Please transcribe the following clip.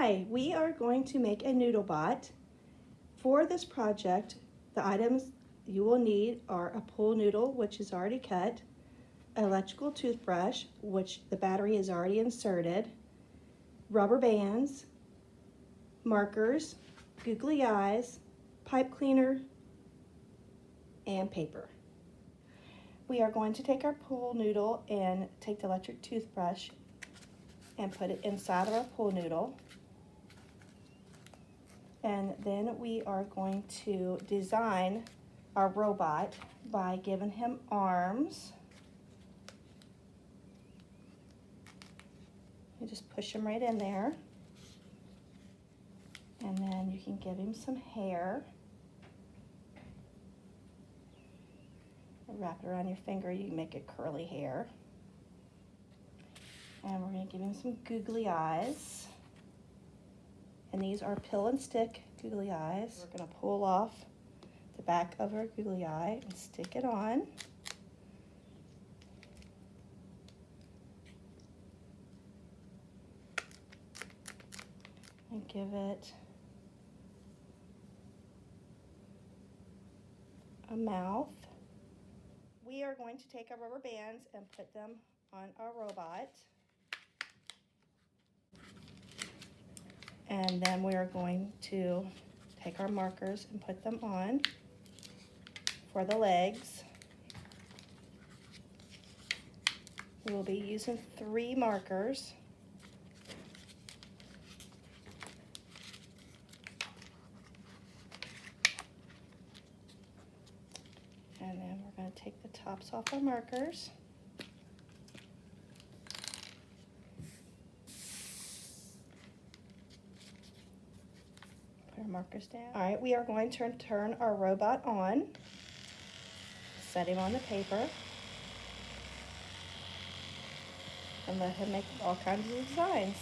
Hi, we are going to make a Noodle Bot. For this project, the items you will need are a pool noodle, which is already cut, an electrical toothbrush, which the battery is already inserted, rubber bands, markers, googly eyes, pipe cleaner, and paper. We are going to take our pool noodle and take the electric toothbrush and put it inside of our pool noodle. And then we are going to design our robot by giving him arms. You just push him right in there. And then you can give him some hair. Wrap it around your finger, you can make it curly hair. And we're going to give him some googly eyes. And these are pill and stick googly eyes. We're going to pull off the back of our googly eye and stick it on. And give it a mouth. We are going to take our rubber bands and put them on our robot. And then we are going to take our markers and put them on for the legs. We will be using 3 markers. And then we're going to take the tops off our markers. Put our markers down. All right, we are going to turn our robot on. Set him on the paper. And let him make all kinds of designs.